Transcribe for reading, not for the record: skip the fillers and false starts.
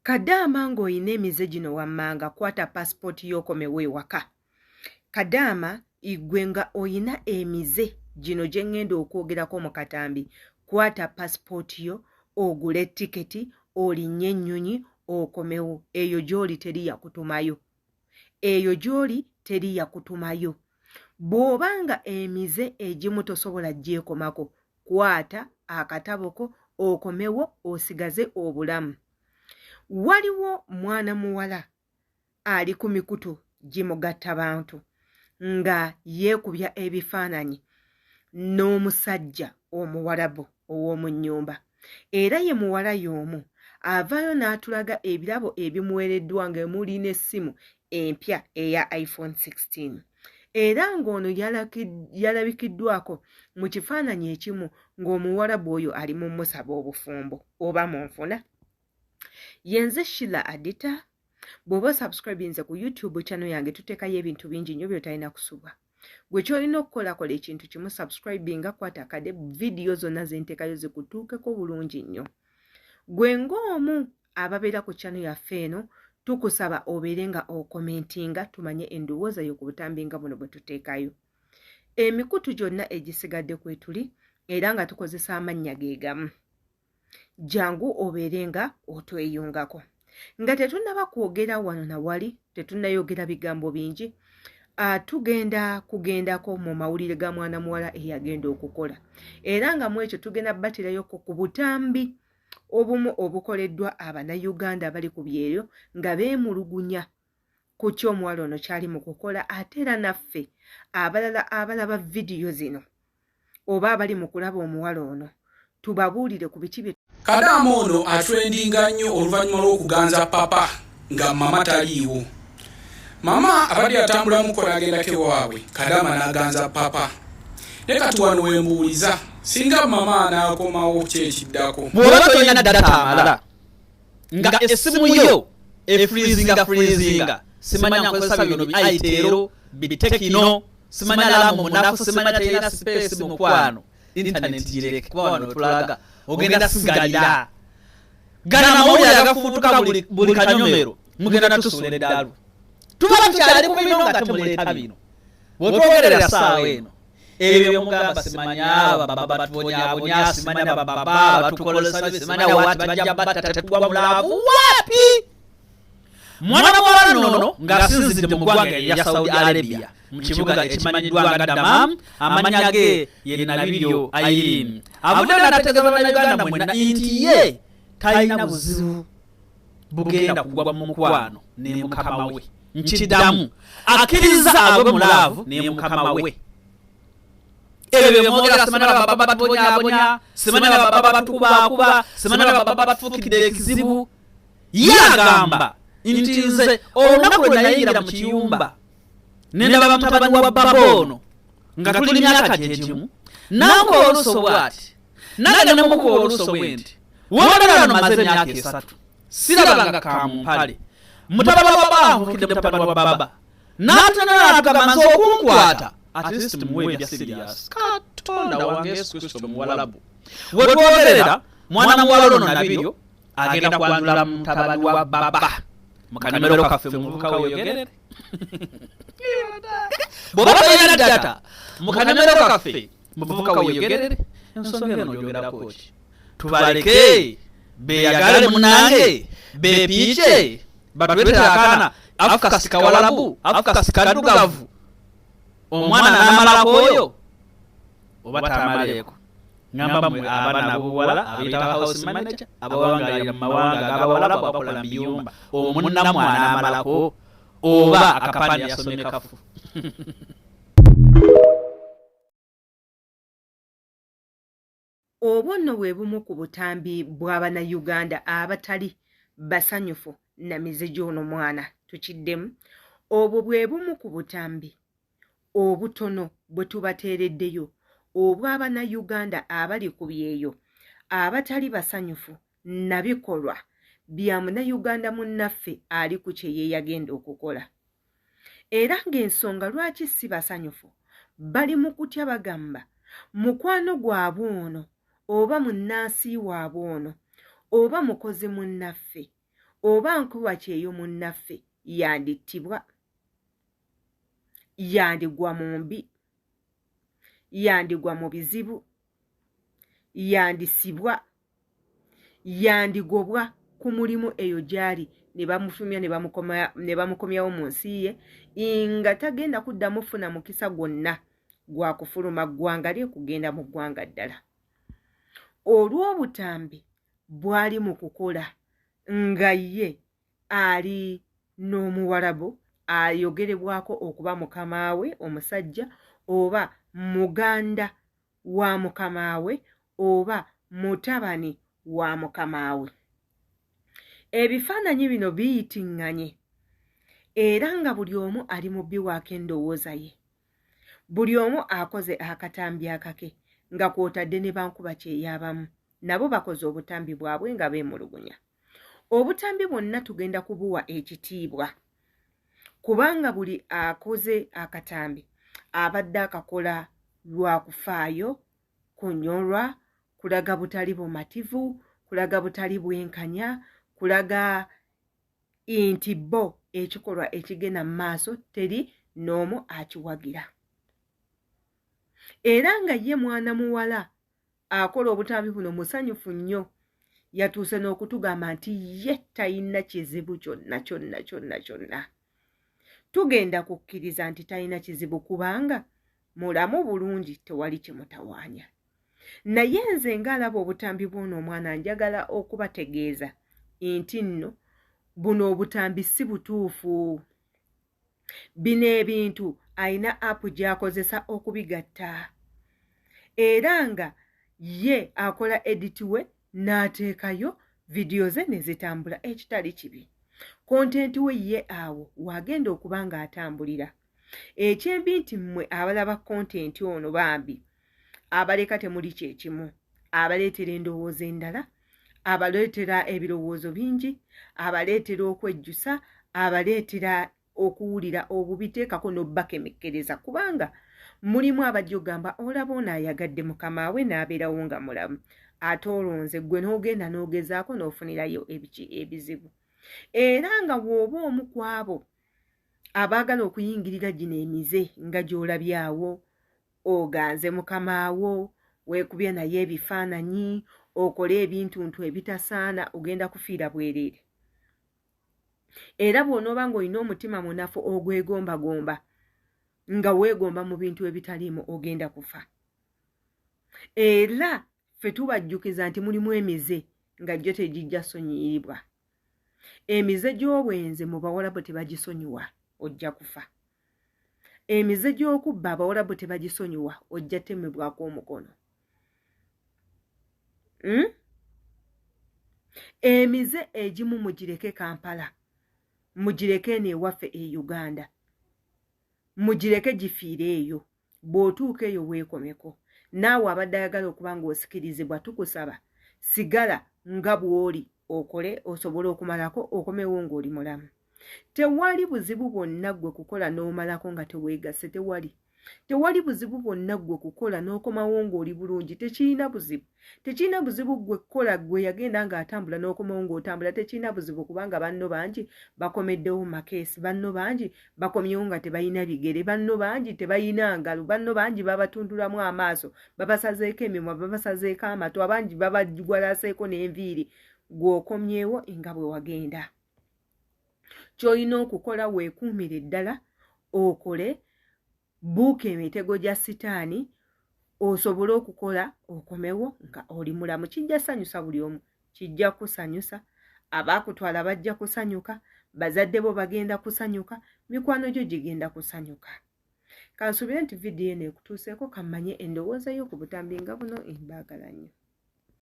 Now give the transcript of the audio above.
Kadaama ng'oyina emize gino wammanga kwata pasipoti y'okomewo ewaka. Kadaama igwe nga oyina emize gino gye ŋŋenda okwogerako mu katambi kwata pasipoti yo ogule tiketi olinnye ennyonyi okomewo. Eyo gy'oli teri yakutumayo. Eyo gy'oli teri yakutumayo. Bw'obanga emize egimu tosobola gyekomako, kwata akatabo ko okomewo osigaze obulamu. Waliwo mwana muwala ali ku mikutu gimugatta bantu nga yeekubya ebifaananyi n'omusajja omuwalabu ow'omu nnyumba. Era ye muwala y'omu avaayo n'atulaga ebirabo ebimuweereddwa nga muli n'essimu empya eya iPhone 16. Era ng'ono yalabikiddwako mu kifaananyi ekimu ng'omuwalabu oyo ali mu musaba obufumbo oba munfuna. Yenze Sheila Adita. Bw'oba subscribinze ku YouTube channel yange tuteekayo ebintu bingi nnyo by'otalina kusubwa. Gwe ky'olina okukola ekintu kimu subscribinga kwata akade video zonna ze nteekayo zikutuukeko bulungi nnyo. Gwe ng'omu ababeera ku channel yaffe eno tukusaba obeere nga okomentinga tumanye endowooza yo ku butambi nga buno bwe tuteekayo. Emikutu gyonna egisigadde kwe tuli era nga tukozesa amannya ge gamu. Jangu obeere nga otweyungako. Nga tetunnaba kwogera wano na wali, tetunnayogera bigambo bingi, tugenda kugendako mu mawulire ga mwana muwala eyagenda okukola. Era nga mu ekyo tugenda battirayoko ku butambi obumu obukoleddwa Abannayuganda abali ku byeyo nga beemulugunya ku ky'omuwala ono kyali mu kukola, ate era naffe abalala abalaba vidiyo zino oba abali mu kulaba omuwala ono tubabuulire ku biki bye. Kadaama ono atrendinga nnyo oluvannyuma lw'okuganza papa nga mama taliiwo. Mama abadde atambula mu kkola agendako ewaabwe, Kadaama n'aganza papa. Ne kati wano wembuuliza, singa mama anaakomawo ki ekiddako? Bw'oba tolina data amala nga essimu yo efrizinga simanya nkozesa bino bi Airtel bitekino simanya lamu munafu simanya terina space mu kwano internet gireke kuba wano tulaga ogenda sigalira gana mawulire agafubutuka buli kanyomero mugenda tusula eddalu tuba tukyali ku bino nga temuleeta bino bw'otwogerera ssaawa eno ebyo mugamba simanya baba batubonyabonya simanya baba batukolesa simanya wati bajja batta tetugwa mulaavu wapi mwana muwala nono ng'asinzidde mu ggwanga erya Saudi Arabia mu kibuga ekimanyiddwa nga Dammam, amannya ge ye Nabiryo Irene. Avudde n'ategeeza Bannayuganda mwenna nti ye talina buzibu bugenda kugwa mu mukwano ne mukama we. Nkiddamu akkiriza agwe mulaavu ne mukama we. Ebyo bye mwogera simanya baba batubonyabonya, simanya baba batukubaakuba, simanya baba batufuukidde ekizibu. Ye agamba nti nze olunaku lwe nayingira mu kiyumba ne ndaba mutabani wa baba ono nga tuli myaka gyegimu nange oluso bw'ati nange ne mukuba oluso bwe nti wabala wano maze emyaka 3 sirabanga kamumpale mutabani wa baba anvukidde mutabani wa baba n'atanala atugamba nze okunkwata at least muwe ebya serious katonda wange Yesu Kristo muwalabu we twogerera mwana muwala ono Nabiryo agenda kwanjula mutabani wa baba mukanimero kaffe muvubuka weyogerere bw'oba tolina data mukanimero kaffe muvubuka weyogerere ensonga eno gyogerako ki tubaleke beeyagale munange beepiike batuleetera akaana afukasi kawalabu afukasi kaddugavu omwana n'amalako oyo oba tamaleeko ngamba mwe abaana b'obuwala abiyita house manager abawangalira mu mawanga ag'abawalabu abakola mu biyumba omunnamwana amalako oba akapande yasomye kafu. Obwo nno bwe bumu ku butambi bw'Abannayuganda abatali basanyufu na mize gy'ono mwana tukiddemu. Obwo bwe bumu ku butambi obutono bwe tubateereddeyo obw'Abannayuganda abali ku byeyo abatali basanyufu na bikolwa bya Munnayuganda munnaffe ali ku kye yeeyagenda okukola. Era ng'ensonga lwaki si basanyufu bali mu kutya bagamba mukwano gwabwe ono oba munnansi waabwe ono oba mukozi munnaffe oba nkuba kyeyo munnaffe yandittibwa, yandigwa mu mbi, yandigwa mu bizibu, yandisibwa, yandigobwa ku mulimu eyo gyali ne bamufumya ne bamukomyawo mu nsi ye nga tagenda kuddamu funa mukisa gwonna gwa kufuluma ggwanga lye kugenda mu ggwanga ddala. Olw'obutambi bwali mu kukola nga ye ali n'Omuwarabu ayogerebwako okuba mukama we omusajja oba muganda wa mukama we oba mutabani wa mukama we. Ebifaananyi bino biyitiŋŋanye era nga buli omu ali mu biwaako endowooza ye. Buli omu akoze akatambi akake nga kw'otadde ne bankuba kyeyabamu nabo bakoze obutambi bwabwe nga beemulugunya. Obutambi bwonna tugenda kubuwa ekitiibwa kubanga buli akoze akatambi abadde akakola lwa kufaayo, kunyolwa, kulaga butali bumativu, kulaga butali bwenkanya, kulaga nti bo ekikolwa ekigenda mu maaso teri n'omu akiwagira. Era nga ye mwana muwala akola obutambi buno musanyufu nnyo, yatuuse n'okutugamba nti ye talina kizibu kyonna. Tugenda kukkiriza nti talina kizibu kubanga mulamu bulungi, tewali kimutawaanya. Naye nze ng'alaba obutambi bw'ono omwana njagala okubategeeza nti nno buno obutambi si butuufu. Bino ebintu ayina apu gy'akozesa okubigatta era nga ye akola editi we n'ateekayo vidiyo ze ne zitambula ekitali kibi. Kontenti we ye awo wagenda okuba ng'atambulira. Ekyembi nti mmwe abalaba kontenti ono bambi abaleka temuli kyekimu, abaleetera endowooza endala, abaleetera ebirowoozo bingi, abaleetera okwejjusa, abaleetera okuwulira obubi, teekako n'obbakemekkereza kubanga mulimu abajja ogamba olaba ono ayagadde mukama we n'abeerawo nga mulamu ate olonze ggwe n'ogenda n'ogezaako n'ofunirayo ebizibu. Era nga bw'oba omu ku abo abaagala okuyingirira gino emize nga gy'olabyawo, oganze mukama wo, weekubye naye ebifaananyi, okole ebintuntu ebitasaana, ogenda kufiira bwereere. Era bw'onooba ng'olina omutima munafu ogwegombagomba nga weegomba mu bintu ebitaliimu, ogenda kufa. Era ffe tubajjukiza nti mulimu emize nga gyo tegijja sonyiyirirwa. Emize gy'obwenzi mu Bawarabu tebagisonyiwa, ojja kufa. Emize gy'okubba Abawarabu tebagisonyiwa, ojja temebwako omukono. Emize egimu mugireke Kampala, mugireke eno ewaffe e Uganda, mugireke gifiire eyo. Bw'otuuka eyo weekomeko. Naawe abadde ayagala okuba ng'osikirizibwa, tukusaba sigala nga bw'oli, okole osobole okumalako, okomewo ng'oli mulamu. Tewali buzibu bwonna ggwe kukola n'omalako nga teweegase, tewali buzibu bwonna ggwe kukola n'okomawo ng'oli bulungi, tekirina buzibu. Tekirina buzibu ggwe kukola ggwe yagenda ng'atambula n'okomawo ng'otambula, tekirina buzibu kubanga banno bangi bakomeddewo mu makeesi, banno bangi bakomyewo nga tebalina bigere, banno bangi tebalina ngalo, banno bangi babatundulamu amaaso, babasazeeko emimwa, babasazeeko amatu, abangi babagwalaseeko n'enviiri. Gw'okomyewo nga bwe wagenda. Ky'olina okukola weekuumire ddala, okole buuka emitego gya sitaani, osobole okukola okomewo nga oli mulamu. Kijja sanyusa buli omu, kijja kusanyusa. Abaakutwala bajja kusanyuka, bazadde bo bagenda kusanyuka, mikwano gyo gigenda kusanyuka. Kansuubire nti vidiyo eno ekutuuseeko, kammanye endowooza yo ku butambi nga buno embaagala nnyo.